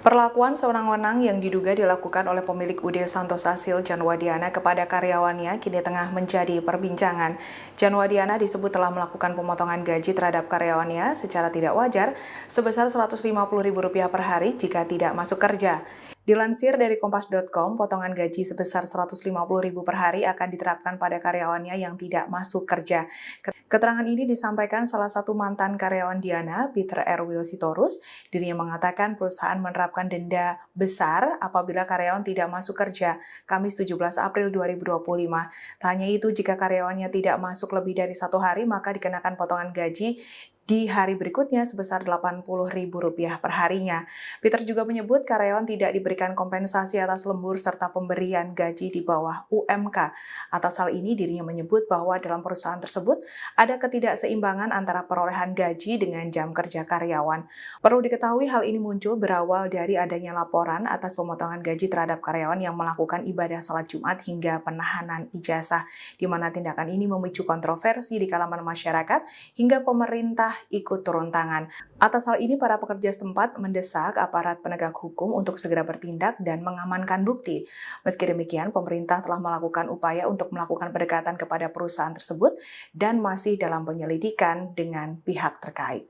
Perlakuan sewenang-wenang yang diduga dilakukan oleh pemilik UD Santosa Sil Janwadiana kepada karyawannya kini tengah menjadi perbincangan. Janwadiana disebut telah melakukan pemotongan gaji terhadap karyawannya secara tidak wajar sebesar Rp150.000 per hari jika tidak masuk kerja. Dilansir dari Kompas.com, potongan gaji sebesar Rp150.000 per hari akan diterapkan pada karyawannya yang tidak masuk kerja. Keterangan ini disampaikan salah satu mantan karyawan Diana, Peter Erwil Sitorus. Dirinya mengatakan perusahaan menerapkan denda besar apabila karyawan tidak masuk kerja, Kamis 17 April 2025. Tak hanya itu, jika karyawannya tidak masuk lebih dari 1 hari, maka dikenakan potongan gaji di hari berikutnya sebesar Rp80.000 per harinya. Peter juga menyebut karyawan tidak diberikan kompensasi atas lembur serta pemberian gaji di bawah UMK. Atas hal ini, dirinya menyebut bahwa dalam perusahaan tersebut ada ketidakseimbangan antara perolehan gaji dengan jam kerja karyawan. Perlu diketahui hal ini muncul berawal dari adanya laporan atas pemotongan gaji terhadap karyawan yang melakukan ibadah salat Jumat hingga penahanan ijazah, di mana tindakan ini memicu kontroversi di kalangan masyarakat hingga pemerintah ikut turun tangan. Atas hal ini, para pekerja setempat mendesak aparat penegak hukum untuk segera bertindak dan mengamankan bukti. Meski demikian, pemerintah telah melakukan upaya untuk melakukan pendekatan kepada perusahaan tersebut dan masih dalam penyelidikan dengan pihak terkait.